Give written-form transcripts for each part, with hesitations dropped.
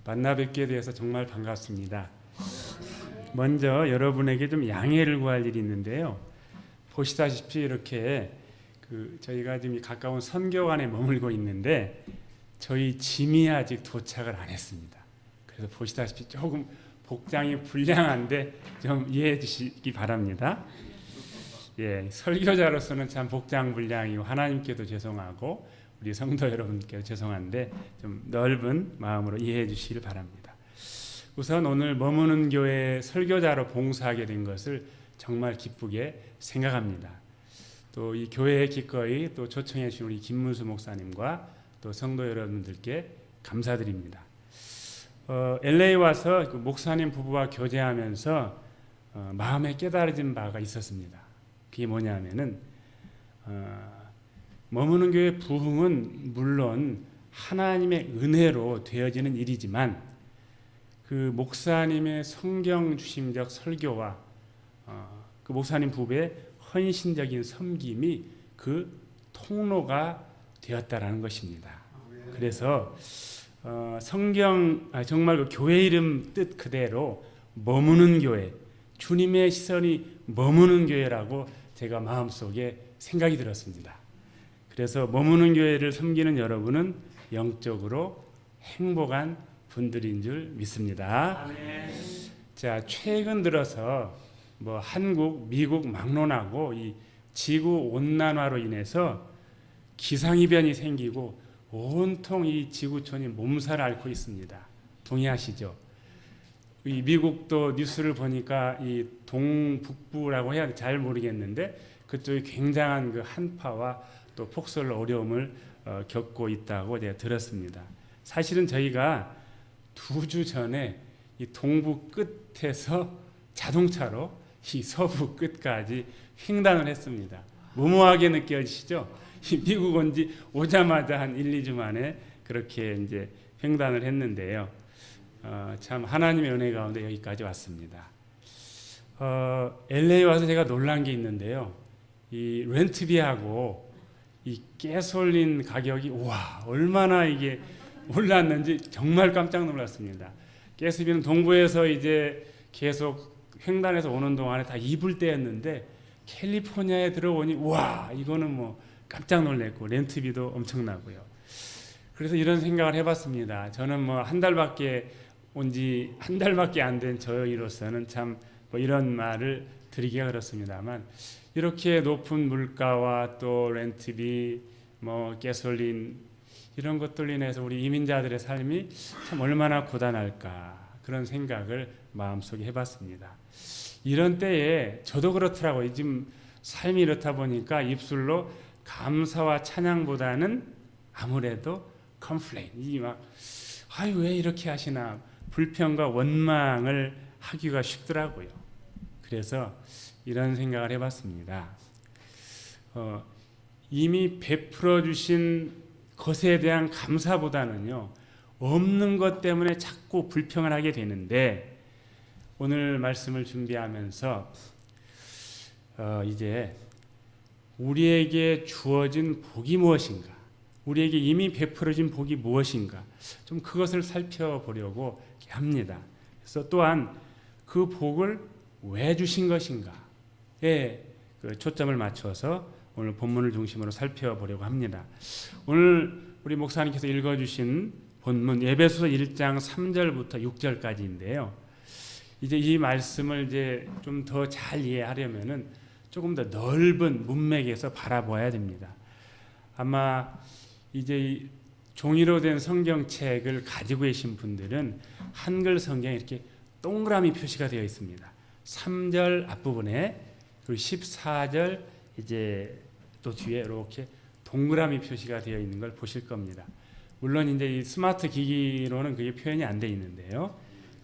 만나 뵙게 되어서 정말 반갑습니다. 먼저 여러분에게 좀 양해를 구할 일이 있는데요. 보시다시피 이렇게 저희가 지금 가까운 선교관에 머물고 있는데 저희 짐이 아직 도착을 안 했습니다. 그래서 보시다시피 조금 복장이 불량한데 좀 이해해 주시기 바랍니다. 예, 설교자로서는 참 복장 불량이고 하나님께도 죄송하고 우리 성도 여러분께도 죄송한데 좀 넓은 마음으로 이해해 주시길 바랍니다. 우선 오늘 머무는 교회 설교자로 봉사하게 된 것을 정말 기쁘게 생각합니다. 또 이 교회에 기꺼이 또 초청해 주신 우리 김문수 목사님과 또 성도 여러분들께 감사드립니다. LA 와서 그 목사님 부부와 교제하면서 마음에 깨달아진 바가 있었습니다. 그게 뭐냐면은 머무는 교회 부흥은 물론 하나님의 은혜로 되어지는 일이지만 그 목사님의 성경 주심적 설교와 그 목사님 부부의 헌신적인 섬김이 그 통로가 되었다라는 것입니다. 그래서 정말 그 교회 이름 뜻 그대로 머무는 교회, 주님의 시선이 머무는 교회라고 제가 마음속에 생각이 들었습니다. 그래서 머무는 교회를 섬기는 여러분은 영적으로 행복한 분들인 줄 믿습니다. 자, 최근 들어서 한국, 미국 막론하고 이 지구 온난화로 인해서 기상이변이 생기고 온통 이 지구촌이 몸살을 앓고 있습니다. 동의하시죠? 이 미국도 뉴스를 보니까 이 동북부라고 해야 잘 모르겠는데 그쪽이 굉장한 그 한파와 또 폭설 어려움을 겪고 있다고 제가 들었습니다. 사실은 저희가 2주 전에 이 동부 끝에서 자동차로 이 서부 끝까지 횡단을 했습니다. 무모하게 느껴지시죠? 이 미국 온지 오자마자 한 1, 2주 만에 그렇게 이제 횡단을 했는데요. 참 하나님의 은혜 가운데 여기까지 왔습니다. LA 와서 제가 놀란 게 있는데요. 이 렌트비하고 이 가솔린 가격이 얼마나 이게 올랐는지 정말 깜짝 놀랐습니다. 가스비는 동부에서 이제 계속 횡단해서 오는 동안에 다 입을 때였는데 캘리포니아에 들어오니 이거는 깜짝 놀랐고 렌트비도 엄청나고요. 그래서 이런 생각을 해봤습니다. 저는 한 달밖에 안 된 저희로서는 참 이런 말을 드리기가 그렇습니다만 이렇게 높은 물가와 또 렌트비, 가솔린 이런 것들로 인해서 우리 이민자들의 삶이 참 얼마나 고단할까 그런 생각을 마음속에 해봤습니다. 이런 때에 저도 그렇더라고요. 지금 삶이 이렇다 보니까 입술로 감사와 찬양보다는 아무래도 컴플레인, 왜 이렇게 하시나 불평과 원망을 하기가 쉽더라고요. 그래서 이런 생각을 해봤습니다. 이미 베풀어 주신 것에 대한 감사보다는요, 없는 것 때문에 자꾸 불평을 하게 되는데 오늘 말씀을 준비하면서 이제 우리에게 주어진 복이 무엇인가, 우리에게 이미 베풀어진 복이 무엇인가 좀 그것을 살펴보려고 합니다. 그래서 또한 그 복을 왜 주신 것인가에 초점을 맞춰서 오늘 본문을 중심으로 살펴보려고 합니다. 오늘 우리 목사님께서 읽어주신 본문 에베소서 1장 3절부터 6절까지인데요. 이제 이 말씀을 이제 좀 더 잘 이해하려면은 조금 더 넓은 문맥에서 바라봐야 됩니다. 아마 이제 종이로 된 성경책을 가지고 계신 분들은 한글 성경에 이렇게 동그라미 표시가 되어 있습니다. 3절 앞부분에 그리고 14절 이제 또 뒤에 이렇게 동그라미 표시가 되어 있는 걸 보실 겁니다. 물론 이제 이 스마트 기기로는 그게 표현이 안 돼 있는데요.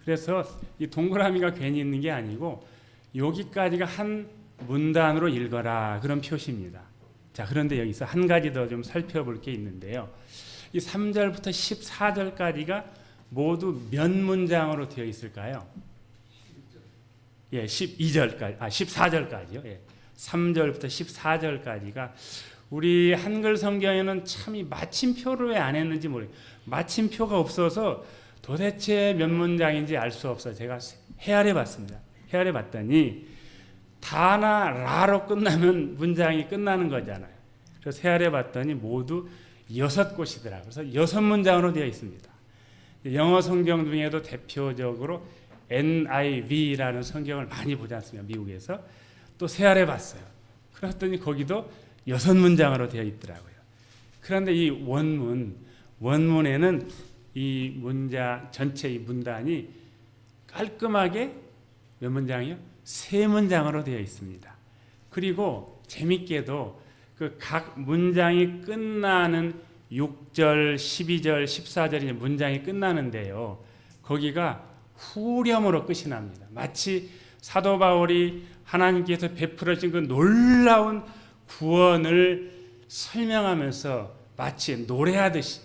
그래서 이 동그라미가 괜히 있는 게 아니고 여기까지가 한 문단으로 읽어라 그런 표시입니다. 자, 그런데 여기서 한 가지 더 좀 살펴볼 게 있는데요. 이 3절부터 14절까지가 모두 몇 문장으로 되어 있을까요? 14절까지요. 3절부터 14절까지가 우리 한글 성경에는 참 이 마침표를 왜 안 했는지 모르겠어요. 마침표가 없어서 도대체 몇 문장인지 알 수 없어 제가 헤아려 봤습니다. 헤아려 봤더니 다나 라로 끝나면 문장이 끝나는 거잖아요. 그래서 헤아려 봤더니 모두 6곳이더라고요. 그래서 6문장으로 되어 있습니다. 영어 성경 중에도 대표적으로 NIV라는 성경을 많이 보지 않습니까? 미국에서. 또 헤아려 봤어요. 그랬더니 거기도 6문장으로 되어 있더라고요. 그런데 이 원문에는 이 문장 전체 이 문단이 깔끔하게 몇 문장이요? 3문장으로 되어 있습니다. 그리고 재밌게도 그 각 문장이 끝나는 6절, 12절, 14절이 문장이 끝나는데요. 거기가 후렴으로 끝이 납니다. 마치 사도 바울이 하나님께서 베풀어 준 그 놀라운 구원을 설명하면서 마치 노래하듯이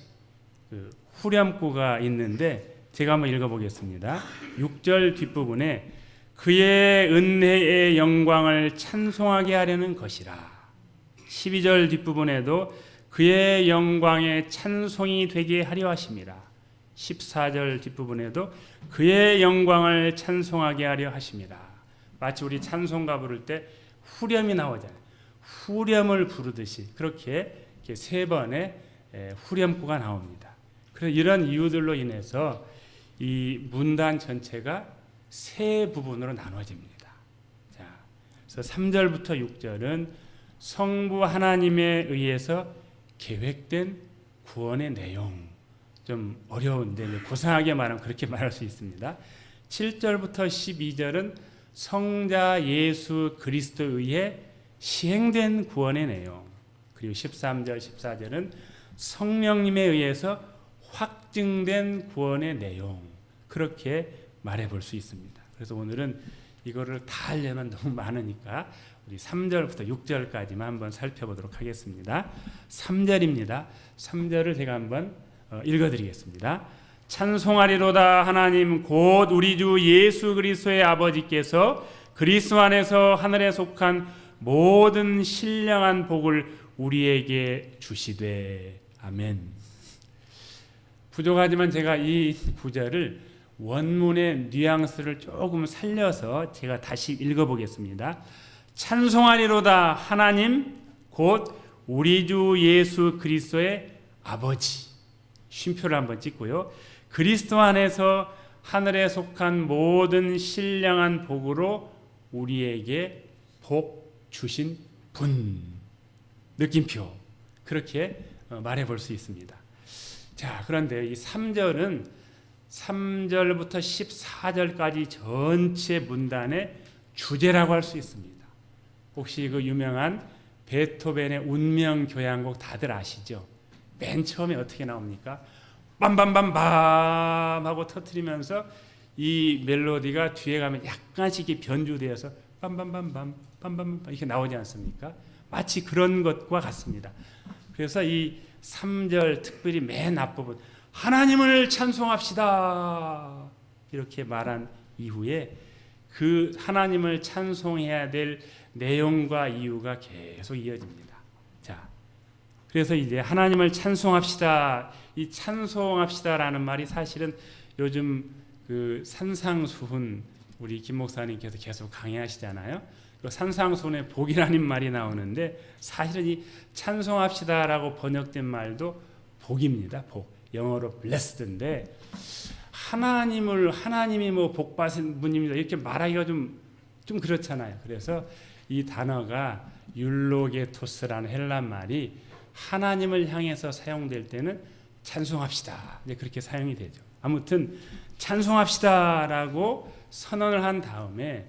그 후렴구가 있는데 제가 한번 읽어보겠습니다. 6절 뒷부분에 그의 은혜의 영광을 찬송하게 하려는 것이라. 12절 뒷부분에도 그의 영광의 찬송이 되게 하려 하심이라. 14절 뒷부분에도 그의 영광을 찬송하게 하려 하심이라. 마치 우리 찬송가 부를 때 후렴이 나오잖아요. 후렴을 부르듯이 그렇게 3번의 후렴구가 나옵니다. 그래서 이런 이유들로 인해서 이 문단 전체가 3부분으로 나눠집니다. 자, 그래서 3절부터 6절은 성부 하나님에 의해서 계획된 구원의 내용. 좀 어려운데 고상하게 말하면 그렇게 말할 수 있습니다. 7절부터 12절은 성자 예수 그리스도에 의해 시행된 구원의 내용. 그리고 13절, 14절은 성령님에 의해서 확증된 구원의 내용. 그렇게 말해 볼 수 있습니다. 그래서 오늘은 이거를 다 하려면 너무 많으니까 우리 3절부터 6절까지만 한번 살펴보도록 하겠습니다. 3절입니다. 3절을 제가 한번 읽어드리겠습니다. 찬송하리로다 하나님 곧 우리 주 예수 그리스도의 아버지께서 그리스도 안에서 하늘에 속한 모든 신령한 복을 우리에게 주시되. 아멘. 부족하지만 제가 이 구절을 원문의 뉘앙스를 조금 살려서 제가 다시 읽어보겠습니다. 찬송하리로다 하나님 곧 우리 주 예수 그리스도의 아버지. 쉼표를 한번 찍고요. 그리스도 안에서 하늘에 속한 모든 신령한 복으로 우리에게 복 주신 분. 느낌표. 그렇게 말해 볼 수 있습니다. 자, 그런데 이 3절은 3절부터 14절까지 전체 문단의 주제라고 할 수 있습니다. 혹시 그 유명한 베토벤의 운명교향곡 다들 아시죠? 맨 처음에 어떻게 나옵니까? 빰빰빰빰 하고 터뜨리면서 이 멜로디가 뒤에 가면 약간씩 변주되어서 빰빰빰빰 빰빰빰 이렇게 나오지 않습니까? 마치 그런 것과 같습니다. 그래서 이 3절 특별히 맨 앞부분 하나님을 찬송합시다 이렇게 말한 이후에 그 하나님을 찬송해야 될 내용과 이유가 계속 이어집니다. 자, 그래서 이제 하나님을 찬송합시다. 이 찬송합시다라는 말이 사실은 요즘 그 산상수훈 우리 김 목사님께서 계속 강의하시잖아요. 그 산상수훈에 복이라는 말이 나오는데 사실은 이 찬송합시다라고 번역된 말도 복입니다. 복. 영어로 blessed인데 하나님이 뭐 복 받으신 분입니다. 이렇게 말하기가 좀 그렇잖아요. 그래서 이 단어가 율로게토스라는 헬라 말이 하나님을 향해서 사용될 때는 찬송합시다. 이제 그렇게 사용이 되죠. 아무튼 찬송합시다라고 선언을 한 다음에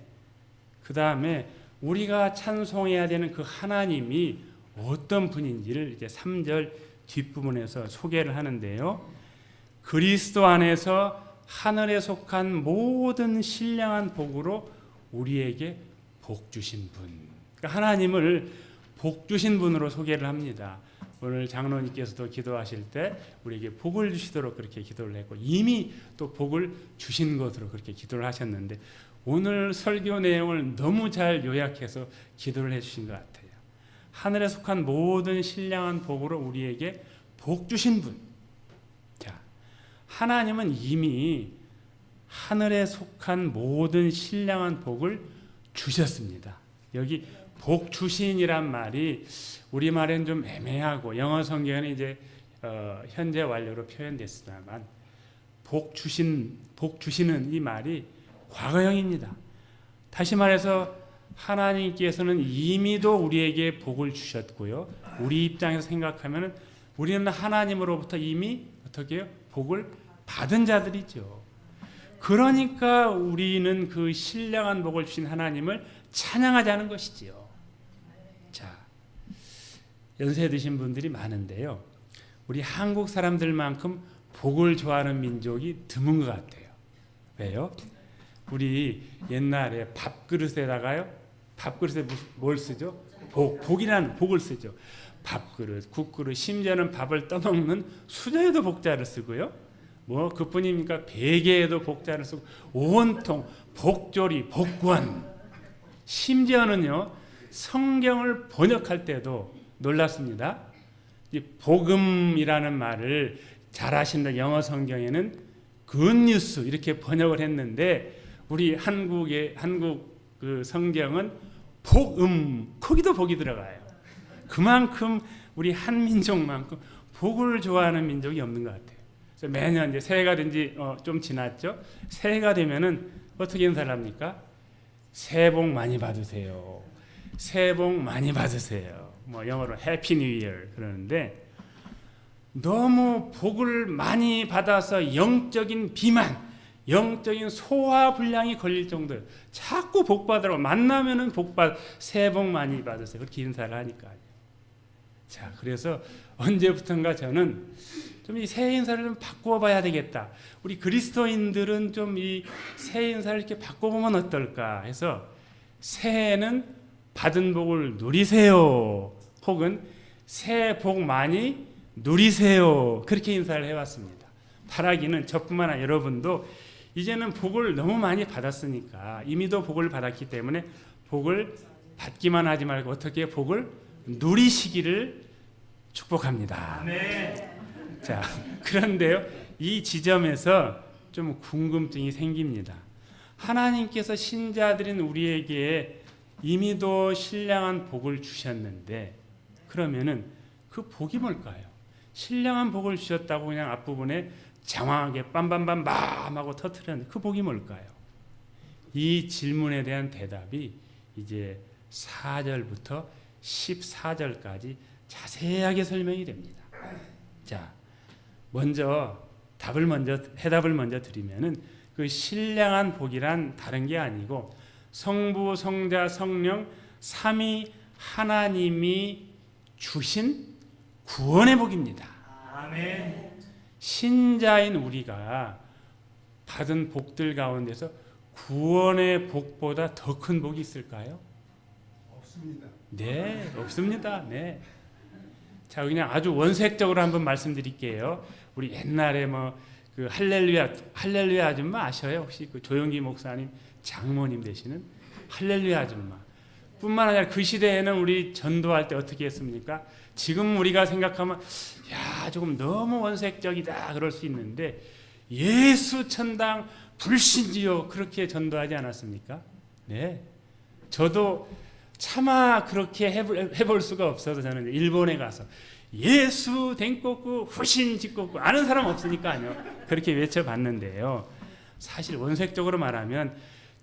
그 다음에 우리가 찬송해야 되는 그 하나님이 어떤 분인지를 이제 3절 뒷부분에서 소개를 하는데요. 그리스도 안에서 하늘에 속한 모든 신령한 복으로 우리에게 복 주신 분. 그러니까 하나님을 복 주신 분으로 소개를 합니다. 오늘 장로님께서도 기도하실 때 우리에게 복을 주시도록 그렇게 기도를 했고 이미 또 복을 주신 것으로 그렇게 기도를 하셨는데 오늘 설교 내용을 너무 잘 요약해서 기도를 해주신 것 같아요. 하늘에 속한 모든 신령한 복으로 우리에게 복 주신 분. 자, 하나님은 이미 하늘에 속한 모든 신령한 복을 주셨습니다. 여기 복 주신이란 말이 우리말엔 좀 애매하고 영어 성경에는 이제 현재 완료로 표현됐으나만 복 주시는 이 말이 과거형입니다. 다시 말해서 하나님께서는 이미도 우리에게 복을 주셨고요. 우리 입장에서 생각하면 우리는 하나님으로부터 이미 어떻게 해요? 복을 받은 자들이죠. 그러니까 우리는 그 신령한 복을 주신 하나님을 찬양하자는 것이지요. 자, 연세 드신 분들이 많은데요. 우리 한국 사람들만큼 복을 좋아하는 민족이 드문 것 같아요. 왜요? 우리 옛날에 밥그릇에다가요. 밥그릇에 뭘 쓰죠? 복이라는 복을 쓰죠. 밥그릇, 국그릇, 심지어는 밥을 떠먹는 수저에도 복자를 쓰고요. 뭐 그뿐입니까? 베개에도 복자를 쓰고 온통 복조리, 복권. 심지어는요. 성경을 번역할 때도 놀랐습니다. 이 복음이라는 말을 잘 아신다. 영어 성경에는 굿뉴스 이렇게 번역을 했는데 우리 한국 그 성경은 복음 거기도 복이 들어가요. 그만큼 우리 한민족만큼 복을 좋아하는 민족이 없는 것 같아요. 그래서 매년 이제 새해가 된 지 좀 지났죠. 새해가 되면은 어떻게 인사를 합니까? 새해 복 많이 받으세요. 새해 복 많이 받으세요. 뭐 영어로 해피 뉴 이어 그러는데 너무 복을 많이 받아서 영적인 비만, 영적인 소화불량이 걸릴 정도예요. 자꾸 복 받으라고 만나면은 새해 복 많이 받으세요. 그렇게 인사를 하니까요. 자, 그래서 언제부턴가 저는 좀 이 새해 인사를 좀 바꿔봐야 되겠다. 우리 그리스도인들은 좀 이 새해 인사를 이렇게 바꿔보면 어떨까 해서 새해는 받은 복을 누리세요. 혹은 새해 복 많이 누리세요. 그렇게 인사를 해왔습니다. 바라기는 저뿐만 아니라 여러분도 이제는 복을 너무 많이 받았으니까 이미도 복을 받았기 때문에 복을 받기만 하지 말고 어떻게 복을 누리시기를 축복합니다. 네. 자, 그런데요, 이 지점에서 좀 궁금증이 생깁니다. 하나님께서 신자들인 우리에게 이미도 신령한 복을 주셨는데 그러면은 그 복이 뭘까요? 신령한 복을 주셨다고 그냥 앞부분에 장황하게 빰빰빰 하고 터뜨렸는데 그 복이 뭘까요? 이 질문에 대한 대답이 이제 4절부터 14절까지 자세하게 설명이 됩니다. 자, 해답을 먼저 드리면은 그 신령한 복이란 다른 게 아니고 성부, 성자, 성령 삼위 하나님이 주신 구원의 복입니다. 아멘. 신자인 우리가 받은 복들 가운데서 구원의 복보다 더 큰 복이 있을까요? 없습니다. 네, 없습니다. 네. 자, 그냥 아주 원색적으로 한번 말씀드릴게요. 우리 옛날에 그 할렐루야 아줌마 아셔요? 혹시 그 조영기 목사님 장모님 되시는 할렐루야 아줌마. 뿐만 아니라 그 시대에는 우리 전도할 때 어떻게 했습니까? 지금 우리가 생각하면 야, 조금 너무 원색적이다 그럴 수 있는데 예수 천당 불신지요 그렇게 전도하지 않았습니까? 네. 저도 차마 그렇게 해볼 수가 없어서 저는 일본에 가서 예수 댕꼬꾸 후신 짓꼬꾸 아는 사람 없으니까요. 그렇게 외쳐봤는데요. 사실 원색적으로 말하면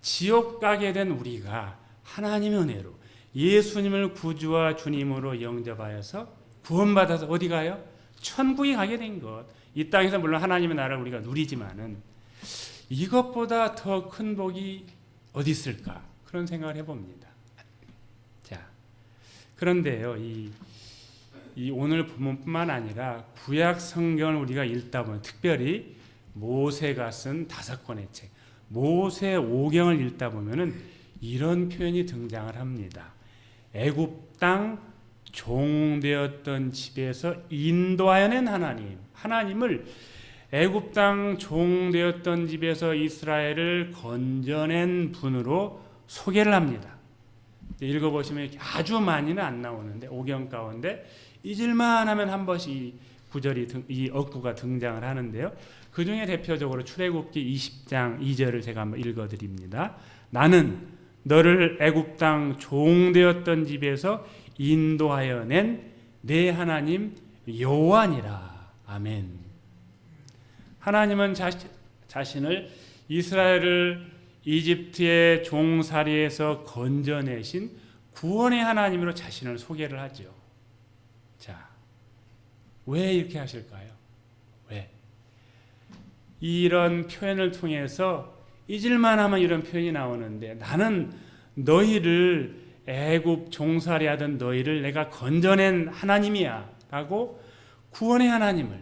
지옥 가게 된 우리가 하나님의 은혜로 예수님을 구주와 주님으로 영접하여서 구원받아서 어디 가요? 천국에 가게 된 것. 이 땅에서 물론 하나님의 나라를 우리가 누리지만은 이것보다 더 큰 복이 어디 있을까? 그런 생각을 해봅니다. 자, 그런데요, 이 오늘 본문뿐만 아니라 구약 성경을 우리가 읽다 보면 특별히 모세가 쓴 5권의 책, 모세 오경을 읽다 보면은 이런 표현이 등장을 합니다. 애굽 땅 종되었던 집에서 인도하여 낸 하나님을 애굽 땅 종되었던 집에서 이스라엘을 건져낸 분으로 소개를 합니다. 읽어보시면 아주 많이는 안 나오는데 오경 가운데 잊을만 하면 한 번씩 구절이 이 억구가 등장을 하는데요. 그 중에 대표적으로 출애굽기 20장 2절을 제가 한번 읽어드립니다. 나는 너를 애굽 땅 종되었던 집에서 인도하여 낸 내 하나님 여호와니라. 아멘. 하나님은 자신을 이스라엘을 이집트의 종살이에서 건져내신 구원의 하나님으로 자신을 소개를 하죠. 자, 왜 이렇게 하실까요? 왜? 이런 표현을 통해서 잊을만 하면 이런 표현이 나오는데, 나는 너희를 애굽 종살이 하던 너희를 내가 건져낸 하나님이야 라고 구원의 하나님을,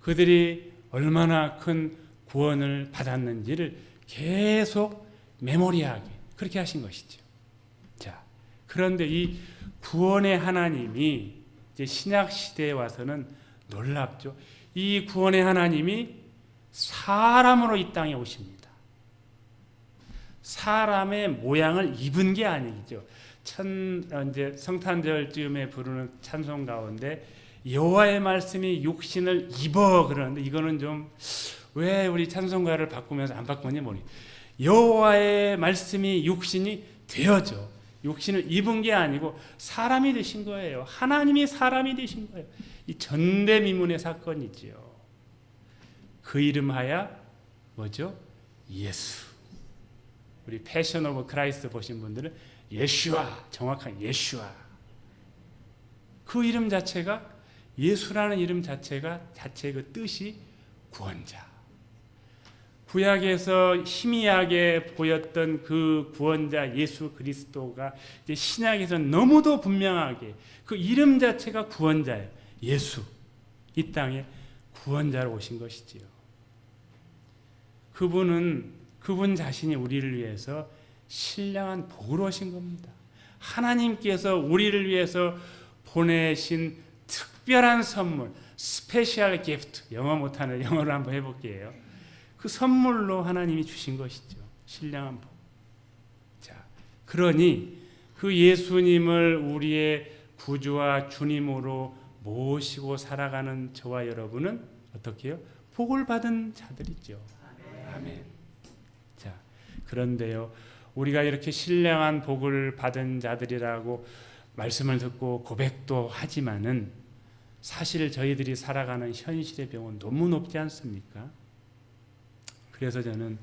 그들이 얼마나 큰 구원을 받았는지를 계속 메모리하게 그렇게 하신 것이죠. 자, 그런데 이 구원의 하나님이 이제 신약 시대에 와서는 놀랍죠. 이 구원의 하나님이 사람으로 이 땅에 오십니다. 사람의 모양을 입은 게 아니죠. 이제 성탄절쯤에 부르는 찬송 가운데 여호와의 말씀이 육신을 입어 그러는데, 이거는 좀 왜 우리 찬송가를 바꾸면서 안 바꾸는지 모르겠어요. 여호와의 말씀이 육신이 되어져. 육신을 입은 게 아니고 사람이 되신 거예요. 하나님이 사람이 되신 거예요. 이 전대미문의 사건이지요. 그 이름하여 뭐죠? 예수. 우리 패션 오브 크라이스트 보신 분들은 예슈아, 정확한 예슈아. 그 이름 자체가, 예수라는 이름 자체가 자체의 그 뜻이 구원자. 구약에서 희미하게 보였던 그 구원자 예수 그리스도가 이제 신약에서 너무도 분명하게 그 이름 자체가 구원자예요. 예수. 이 땅에 구원자로 오신 것이지요. 그분 자신이 우리를 위해서 신령한 복으로 오신 겁니다. 하나님께서 우리를 위해서 보내신 특별한 선물, 스페셜 기프트. 영어 못하는 영어로 한번 해볼게요. 그 선물로 하나님이 주신 것이죠. 신령한 복. 자, 그러니 그 예수님을 우리의 구주와 주님으로 모시고 살아가는 저와 여러분은 어떻게 해요? 복을 받은 자들이죠. 아멘. 자, 그런데요, 우리가 이렇게 신령한 복을 받은 자들이라고 말씀을 듣고 고백도 하지만은 사실 저희들이 살아가는 현실의 병은 너무 높지 않습니까? 그래서 저는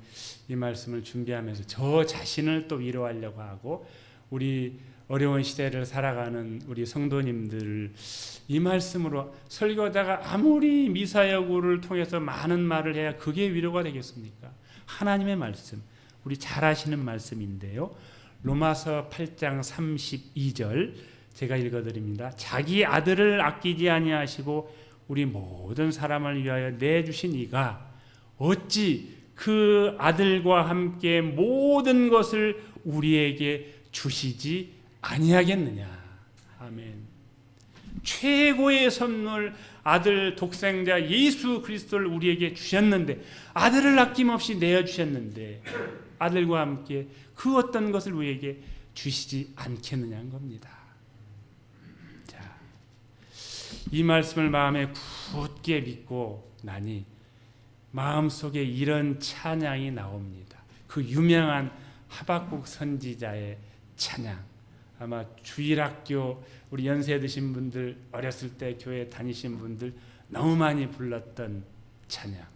이 말씀을 준비하면서 저 자신을 또 위로하려고 하고, 우리 어려운 시대를 살아가는 우리 성도님들 이 말씀으로, 설교자가 아무리 미사여구를 통해서 많은 말을 해야 그게 위로가 되겠습니까? 하나님의 말씀, 우리 잘 아시는 말씀인데요. 로마서 8장 32절 제가 읽어드립니다. 자기 아들을 아끼지 아니하시고 우리 모든 사람을 위하여 내주신 이가 어찌 그 아들과 함께 모든 것을 우리에게 주시지 아니하겠느냐. 아멘. 최고의 선물, 아들 독생자 예수 그리스도를 우리에게 주셨는데, 아들을 아낌없이 내어주셨는데 아들과 함께 그 어떤 것을 우리에게 주시지 않겠느냐는 겁니다. 자, 이 말씀을 마음에 굳게 믿고 나니 마음속에 이런 찬양이 나옵니다. 그 유명한 하박국 선지자의 찬양. 아마 주일학교 우리 연세 드신 분들, 어렸을 때 교회 다니신 분들 너무 많이 불렀던 찬양.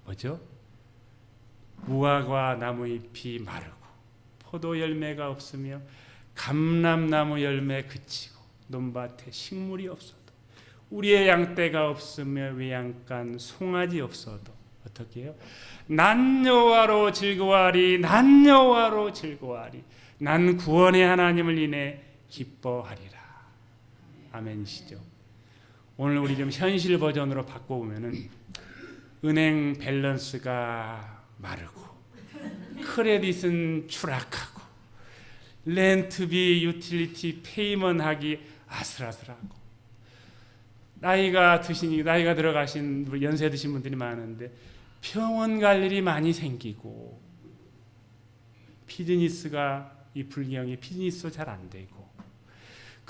뭐죠? 무화과 나무 잎이 마르고 포도 열매가 없으며 감람나무 열매 그치고 논밭에 식물이 없어도, 우리의 양떼가 없으며 외양간 송아지 없어도 어떻게 해요? 난 여호와로 즐거워하리, 난 여호와로 즐거워하리, 난 구원의 하나님을 인해 기뻐하리라. 아멘이시죠? 오늘 우리 좀 현실 버전으로 바꿔보면은, 은행 밸런스가 마르고 크레딧은 추락하고 렌트비, 유틸리티 페이먼하기 아슬아슬하고, 나이가 들어가신 연세 드신 분들이 많은데 병원 갈 일이 많이 생기고, 비즈니스가 이 불경이 비즈니스도 잘 안 되고,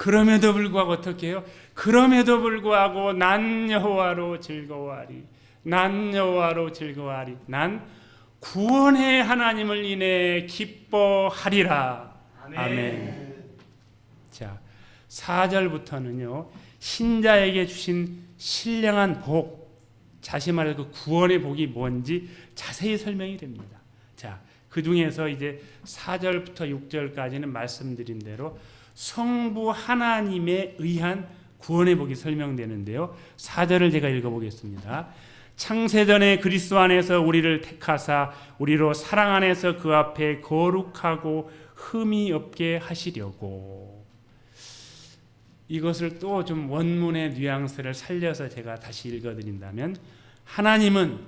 그럼에도 불구하고 어떻게 해요? 그럼에도 불구하고 난 여호와로 즐거워하리. 난 여호와로 즐거워하리. 난 구원의 하나님을 인해 기뻐하리라. 아멘. 자, 4절부터는요. 신자에게 주신 신령한 복, 다시 말해 그 구원의 복이 뭔지 자세히 설명이 됩니다. 자, 그 중에서 이제 4절부터 6절까지는 말씀드린 대로 성부 하나님에 의한 구원의 복이 설명되는데요. 4절을 제가 읽어보겠습니다. 창세전에 그리스도 안에서 우리를 택하사 우리로 사랑 안에서 그 앞에 거룩하고 흠이 없게 하시려고. 이것을 또 좀 원문의 뉘앙스를 살려서 제가 다시 읽어드린다면, 하나님은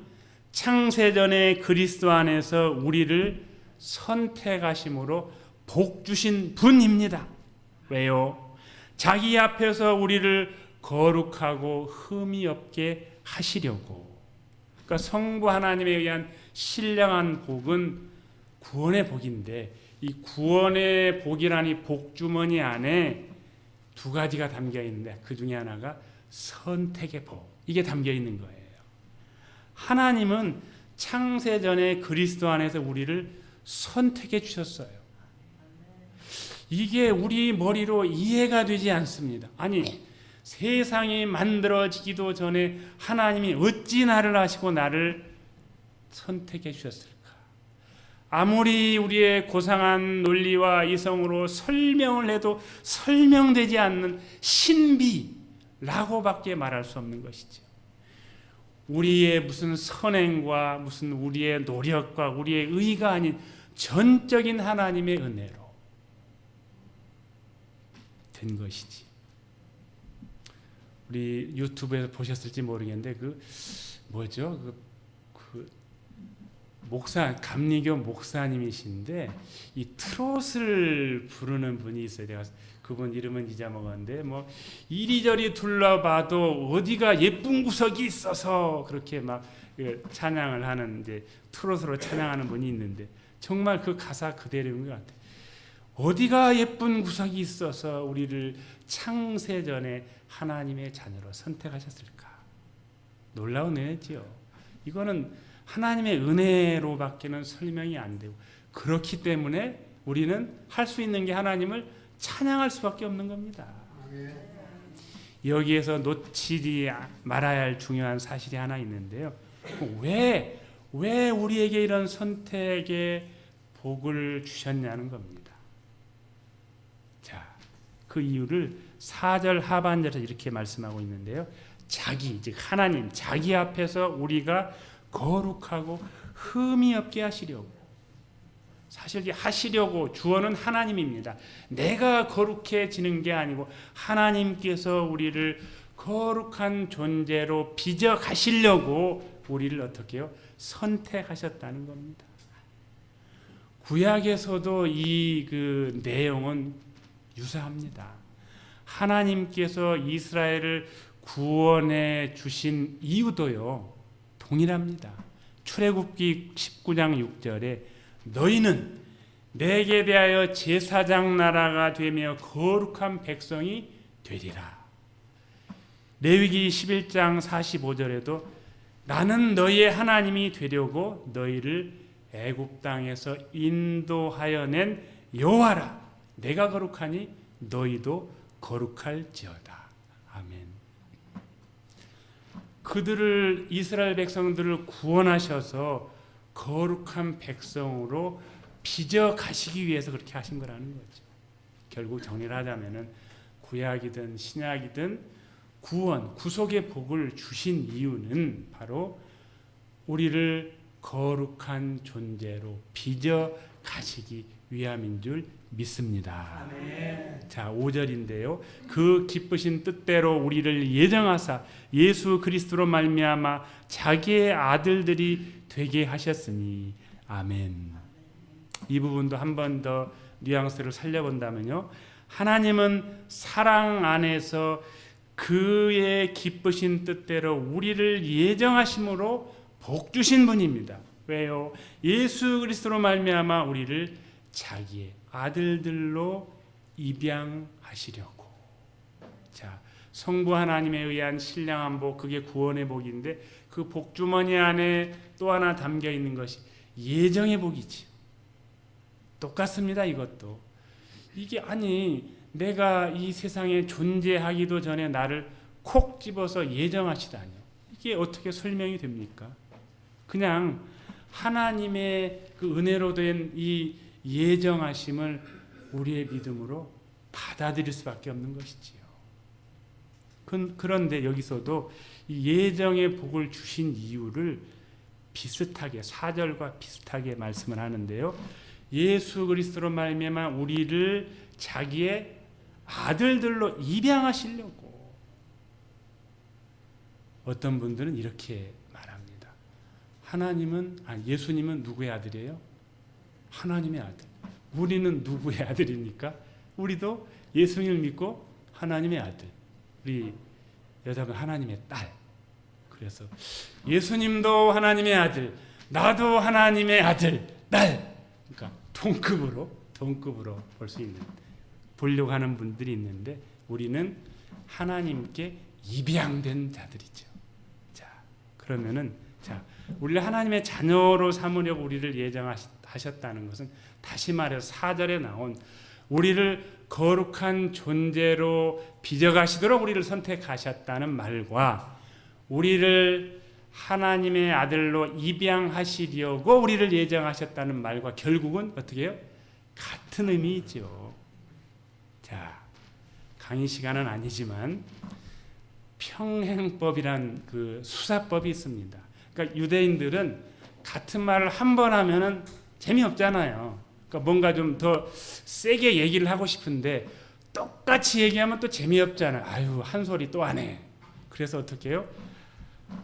창세전에 그리스도 안에서 우리를 선택하심으로 복 주신 분입니다. 왜요? 자기 앞에서 우리를 거룩하고 흠이 없게 하시려고. 그러니까 성부 하나님에 의한 신령한 복은 구원의 복인데, 이 구원의 복이라니 복주머니 안에 두 가지가 담겨 있는데, 그 중에 하나가 선택의 복, 이게 담겨 있는 거예요. 하나님은 창세전에 그리스도 안에서 우리를 선택해 주셨어요. 이게 우리 머리로 이해가 되지 않습니다. 아니, 세상이 만들어지기도 전에 하나님이 어찌 나를 아시고 나를 선택해 주셨을까? 아무리 우리의 고상한 논리와 이성으로 설명을 해도 설명되지 않는 신비라고밖에 말할 수 없는 것이죠. 우리의 무슨 선행과 무슨 우리의 노력과 우리의 의가 아닌 전적인 하나님의 은혜로 된 것이지. 우리 유튜브에서 보셨을지 모르겠는데 그 목사, 감리교 목사님이신데 이 트롯을 부르는 분이 있어요. 제가 그분 이름은 잊어먹었는데 뭐 이리저리 둘러봐도 어디가 예쁜 구석이 있어서 그렇게 막 찬양을 하는, 이제 트롯으로 찬양하는 분이 있는데 정말 그 가사 그대로인 것 같아요. 어디가 예쁜 구석이 있어서 우리를 창세전에 하나님의 자녀로 선택하셨을까? 놀라운 은혜죠. 이거는 하나님의 은혜로밖에는 설명이 안 되고, 그렇기 때문에 우리는 할 수 있는 게 하나님을 찬양할 수밖에 없는 겁니다. 여기에서 놓치지 말아야 할 중요한 사실이 하나 있는데요. 왜 우리에게 이런 선택의 복을 주셨냐는 겁니다. 자, 그 이유를 4절 하반절에서 이렇게 말씀하고 있는데요. 즉 하나님, 자기 앞에서 우리가 거룩하고 흠이 없게 하시려고. 사실 하시려고 주어는 하나님입니다. 내가 거룩해지는 게 아니고 하나님께서 우리를 거룩한 존재로 빚어 가시려고 우리를 어떻게 해요? 선택하셨다는 겁니다. 구약에서도 이 그 내용은 유사합니다. 하나님께서 이스라엘을 구원해 주신 이유도요, 동일합니다. 출애굽기 19장 6절에 너희는 내게 대하여 제사장 나라가 되며 거룩한 백성이 되리라. 레위기 11장 45절에도 나는 너희의 하나님이 되려고 너희를 애굽 땅에서 인도하여 낸 여호와라. 내가 거룩하니 너희도 거룩할지어다. 아멘. 그들을, 이스라엘 백성들을 구원하셔서 거룩한 백성으로 빚어 가시기 위해서 그렇게 하신 거라는 거죠. 결국 정리를 하자면은 구약이든 신약이든 구원, 구속의 복을 주신 이유는 바로 우리를 거룩한 존재로 빚어 가시기 위함인 줄 믿습니다. 아멘. 자, 5절인데요. 그 기쁘신 뜻대로 우리를 예정하사 예수 그리스도로 말미암아 자기의 아들들이 되게 하셨으니. 아멘. 이 부분도 한 번 더 뉘앙스를 살려본다면요. 하나님은 사랑 안에서 그의 기쁘신 뜻대로 우리를 예정하심으로 복 주신 분입니다. 왜요? 예수 그리스도로 말미암아 우리를 자기의 아들들로 입양하시려고. 자, 성부 하나님에 의한 신령한 복, 그게 구원의 복인데 그 복주머니 안에 또 하나 담겨 있는 것이 예정의 복이지요. 똑같습니다. 이것도. 이게 아니 내가 이 세상에 존재하기도 전에 나를 콕 집어서 예정하시다니요. 이게 어떻게 설명이 됩니까? 그냥 하나님의 그 은혜로 된 이 예정하심을 우리의 믿음으로 받아들일 수밖에 없는 것이지요. 그런데 여기서도 이 예정의 복을 주신 이유를 비슷하게 4절과 비슷하게 말씀을 하는데요. 예수 그리스도로 말미암아 우리를 자기의 아들들로 입양하시려고. 어떤 분들은 이렇게 말합니다. 예수님은 누구의 아들이에요? 하나님의 아들. 우리는 누구의 아들입니까? 우리도 예수님을 믿고 하나님의 아들. 우리 여자분 하나님의 딸. 그래서 예수님도 하나님의 아들, 나도 하나님의 아들, 딸. 그러니까 동급으로 볼 수 있는, 보려고 하는 분들이 있는데 우리는 하나님께 입양된 자들이죠. 자, 그러면은 우리를 하나님의 자녀로 삼으려고 우리를 예정하셨다는 것은 다시 말해서 4절에 나온 우리를 거룩한 존재로 빚어가시도록 우리를 선택하셨다는 말과 우리를 하나님의 아들로 입양하시려고 우리를 예정하셨다는 말과 결국은 어떻게 해요? 같은 의미이죠. 자, 강의 시간은 아니지만 평행법이란 그 수사법이 있습니다. 그러니까 유대인들은 같은 말을 한 번 하면은 재미없잖아요. 그러니까 뭔가 좀 더 세게 얘기를 하고 싶은데 똑같이 얘기하면 또 재미없잖아요. 아유, 한 소리 또 하네. 그래서 어떻게 해요?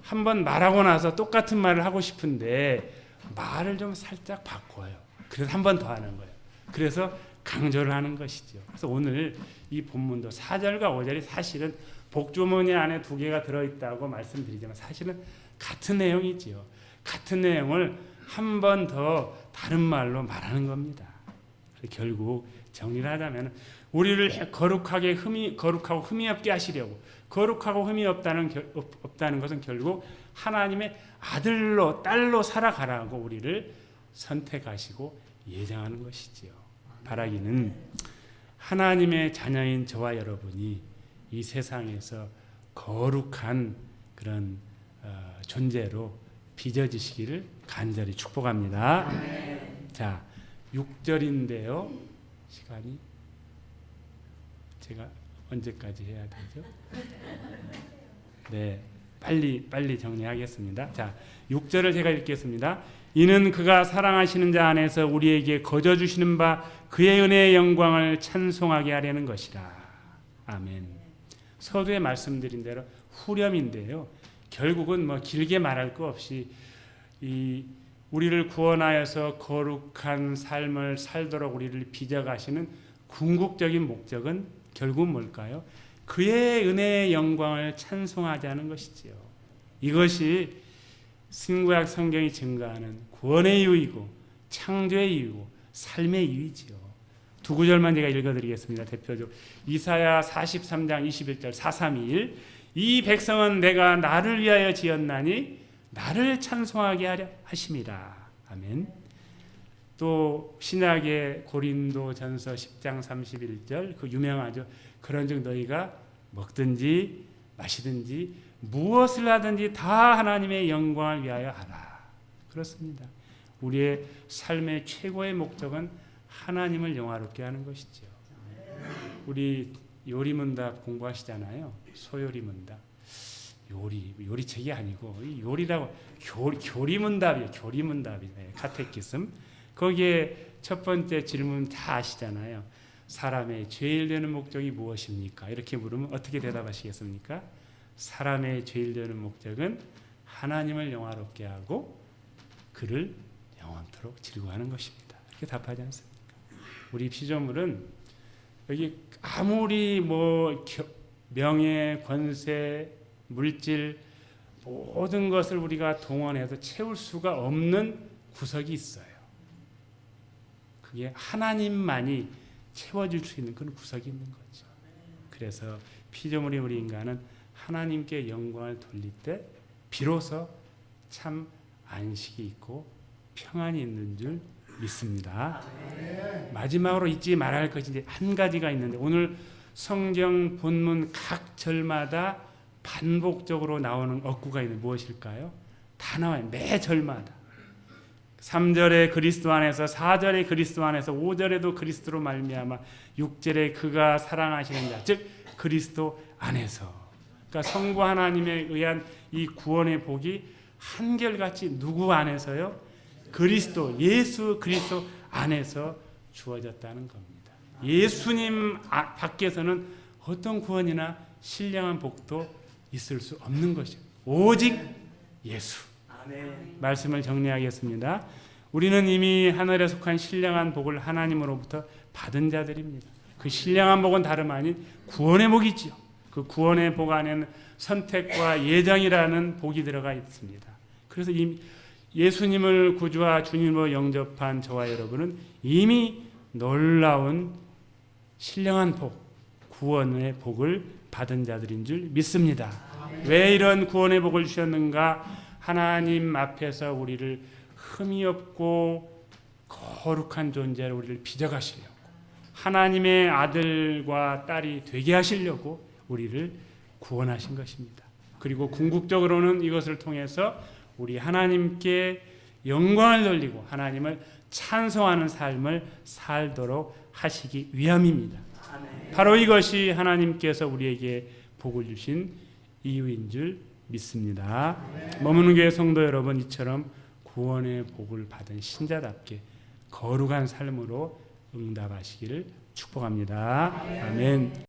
한 번 말하고 나서 똑같은 말을 하고 싶은데 말을 좀 살짝 바꿔요. 그래서 한 번 더 하는 거예요. 그래서 강조를 하는 것이죠. 그래서 오늘 이 본문도 4절과 5절이 사실은 복주머니 안에 두 개가 들어있다고 말씀드리지만 사실은 같은 내용이지요. 같은 내용을 한 번 더 다른 말로 말하는 겁니다. 결국 정리를 하자면 우리를 거룩하고 흠이 없게 하시려고, 거룩하고 흠이 없다는 것은 결국 하나님의 아들로 딸로 살아가라고 우리를 선택하시고 예정하는 것이지요. 바라기는 하나님의 자녀인 저와 여러분이 이 세상에서 거룩한 그런 존재로 빚어지시기를 간절히 축복합니다. 자, 6절인데요. 시간이 제가 언제까지 해야 되죠? 네, 빨리 정리하겠습니다. 자, 6절을 제가 읽겠습니다. 이는 그가 사랑하시는 자 안에서 우리에게 거저 주시는 바 그의 은혜의 영광을 찬송하게 하려는 것이라. 아멘. 서두에 말씀드린 대로 후렴인데요. 결국은 뭐 길게 말할 거 없이 이 우리를 구원하여서 거룩한 삶을 살도록 우리를 빚어가시는 궁극적인 목적은 결국 뭘까요? 그의 은혜의 영광을 찬송하자는 것이지요. 이것이 신구약 성경이 증거하는 구원의 이유이고 창조의 이유고 삶의 이유이지요. 두 구절만 제가 읽어드리겠습니다. 대표적으로 이사야 43장 21절 431 이 백성은 내가 나를 위하여 지었나니 나를 찬송하게 하려 하심이라. 아멘. 또 신약의 고린도전서 10장 31절 그 유명하죠. 그런즉 너희가 먹든지 마시든지 무엇을 하든지 다 하나님의 영광을 위하여 하라. 그렇습니다. 우리의 삶의 최고의 목적은 하나님을 영화롭게 하는 것이죠. 우리 요리문답 공부하시잖아요. 소요리문답. 요리책이 아니고 요리라고 교리문답이에요. 교리문답이에요. 카테키즘. 거기에 첫 번째 질문 다 아시잖아요. 사람의 죄일 되는 목적이 무엇입니까? 이렇게 물으면 어떻게 대답하시겠습니까? 사람의 죄일 되는 목적은 하나님을 영화롭게 하고 그를 영원토록 즐거워하는 것입니다. 이렇게 답하지 않습니까? 우리 피조물은 여기 아무리 명예, 권세, 물질 모든 것을 우리가 동원해서 채울 수가 없는 구석이 있어요. 그게 하나님만이 채워줄 수 있는 그런 구석이 있는 거죠. 그래서 피조물이 우리 인간은 하나님께 영광을 돌릴 때 비로소 참 안식이 있고 평안이 있는 줄 믿습니다. 마지막으로 잊지 말아야 할 것이 이제 한 가지가 있는데 오늘 성경 본문 각 절마다 반복적으로 나오는 어구가 있는데 무엇일까요? 다 나와요. 매 절마다. 3절에 그리스도 안에서, 4절에 그리스도 안에서, 5절에도 그리스도로 말미암아, 6절에 그가 사랑하시는 자, 즉 그리스도 안에서. 그러니까 성부 하나님에 의한 이 구원의 복이 한결같이 누구 안에서요? 그리스도, 예수 그리스도 안에서 주어졌다는 겁니다. 예수님 밖에서는 어떤 구원이나 신령한 복도 있을 수 없는 것이죠. 오직 예수. 말씀을 정리하겠습니다. 우리는 이미 하늘에 속한 신령한 복을 하나님으로부터 받은 자들입니다. 그 신령한 복은 다름 아닌 구원의 복이지요. 그 구원의 복 안에는 선택과 예정이라는 복이 들어가 있습니다. 그래서 예수님을 구주와 주님으로 영접한 저와 여러분은 이미 놀라운 신령한 복, 구원의 복을 받은 자들인 줄 믿습니다. 왜 이런 구원의 복을 주셨는가? 하나님 앞에서 우리를 흠이 없고 거룩한 존재로 우리를 빚어가시려고, 하나님의 아들과 딸이 되게 하시려고 우리를 구원하신 것입니다. 그리고 궁극적으로는 이것을 통해서 우리 하나님께 영광을 돌리고 하나님을 찬송하는 삶을 살도록 하시기 위함입니다. 바로 이것이 하나님께서 우리에게 복을 주신 이유인 줄 믿습니다. 머무는 교회 성도 여러분, 이처럼 구원의 복을 받은 신자답게 거룩한 삶으로 응답하시기를 축복합니다. 아멘.